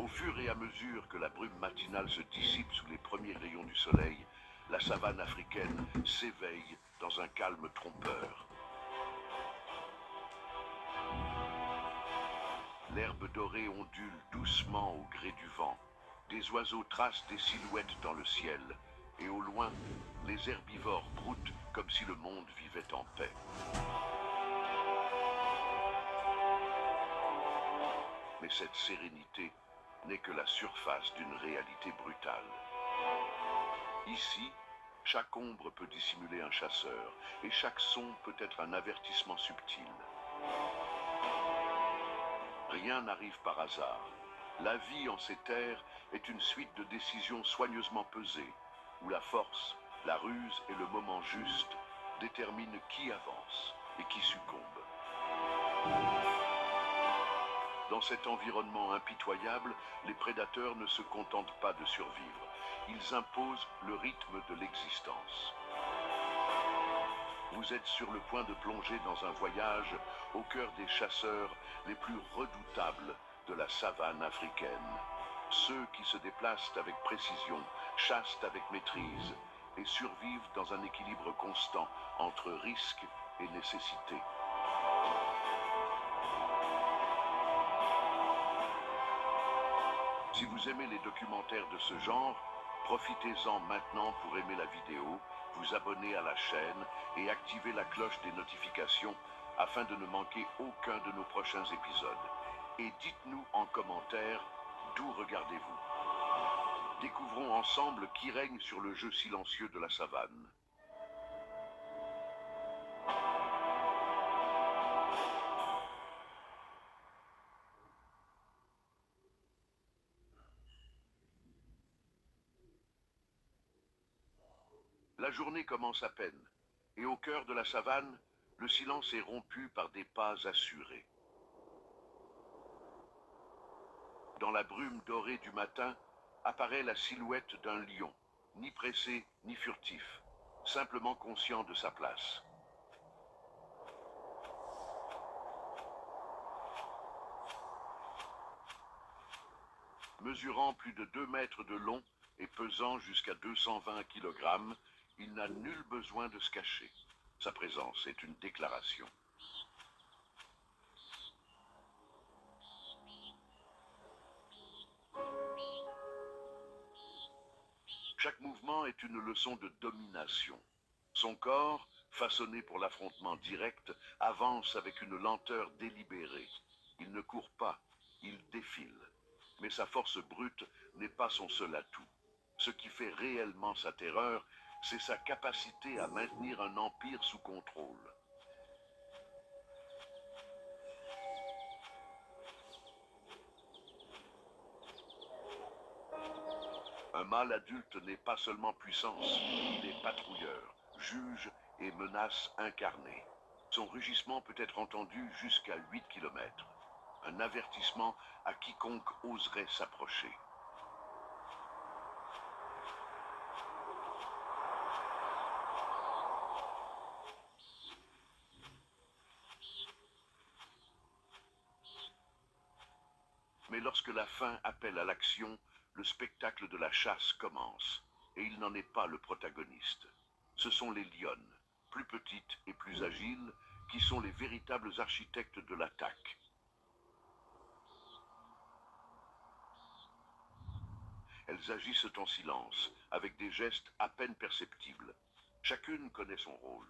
Au fur et à mesure que la brume matinale se dissipe sous les premiers rayons du soleil, la savane africaine s'éveille dans un calme trompeur. L'herbe dorée ondule doucement au gré du vent. Des oiseaux tracent des silhouettes dans le ciel. Et au loin, les herbivores broutent comme si le monde vivait en paix. Mais cette sérénité n'est que la surface d'une réalité brutale. Ici, chaque ombre peut dissimuler un chasseur, et chaque son peut être un avertissement subtil. Rien n'arrive par hasard. La vie en ces terres est une suite de décisions soigneusement pesées, où la force, la ruse et le moment juste déterminent qui avance et qui succombe. Dans cet environnement impitoyable, les prédateurs ne se contentent pas de survivre. Ils imposent le rythme de l'existence. Vous êtes sur le point de plonger dans un voyage au cœur des chasseurs les plus redoutables de la savane africaine. Ceux qui se déplacent avec précision, chassent avec maîtrise et survivent dans un équilibre constant entre risque et nécessité. Si vous aimez les documentaires de ce genre, profitez-en maintenant pour aimer la vidéo, vous abonner à la chaîne et activer la cloche des notifications afin de ne manquer aucun de nos prochains épisodes. Et dites-nous en commentaire d'où regardez-vous. Découvrons ensemble qui règne sur le jeu silencieux de la savane. La journée commence à peine, et au cœur de la savane, le silence est rompu par des pas assurés. Dans la brume dorée du matin, apparaît la silhouette d'un lion, ni pressé ni furtif, simplement conscient de sa place. Mesurant plus de 2 mètres de long et pesant jusqu'à 220 kg, il n'a nul besoin de se cacher. Sa présence est une déclaration. Chaque mouvement est une leçon de domination. Son corps, façonné pour l'affrontement direct, avance avec une lenteur délibérée. Il ne court pas, il défile. Mais sa force brute n'est pas son seul atout. Ce qui fait réellement sa terreur, c'est sa capacité à maintenir un empire sous contrôle. Un mâle adulte n'est pas seulement puissance, il est patrouilleur, juge et menace incarnée. Son rugissement peut être entendu jusqu'à 8 km. Un avertissement à quiconque oserait s'approcher. Mais lorsque la faim appelle à l'action, le spectacle de la chasse commence, et il n'en est pas le protagoniste. Ce sont les lionnes, plus petites et plus agiles, qui sont les véritables architectes de l'attaque. Elles agissent en silence, avec des gestes à peine perceptibles. Chacune connaît son rôle.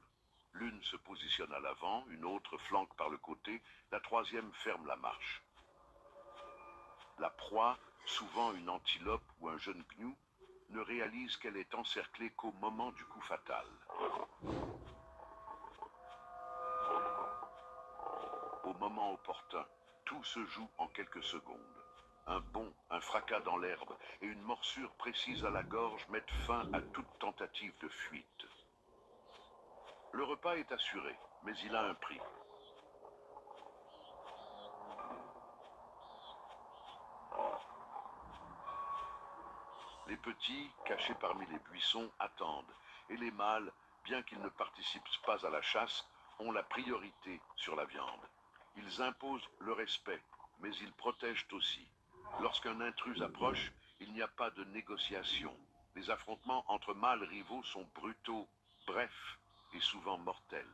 L'une se positionne à l'avant, une autre flanque par le côté, la troisième ferme la marche. La proie, souvent une antilope ou un jeune gnou, ne réalise qu'elle est encerclée qu'au moment du coup fatal. Au moment opportun, tout se joue en quelques secondes. Un bond, un fracas dans l'herbe et une morsure précise à la gorge mettent fin à toute tentative de fuite. Le repas est assuré, mais il a un prix. Les petits, cachés parmi les buissons, attendent, et les mâles, bien qu'ils ne participent pas à la chasse, ont la priorité sur la viande. Ils imposent le respect, mais ils protègent aussi. Lorsqu'un intrus approche, il n'y a pas de négociation. Les affrontements entre mâles rivaux sont brutaux, brefs et souvent mortels.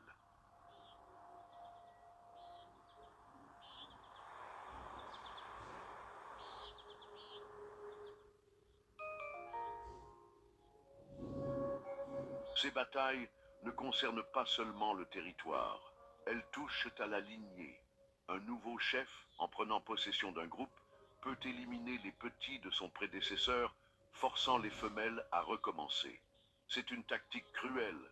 Ces batailles ne concernent pas seulement le territoire, elles touchent à la lignée. Un nouveau chef, en prenant possession d'un groupe, peut éliminer les petits de son prédécesseur, forçant les femelles à recommencer. C'est une tactique cruelle,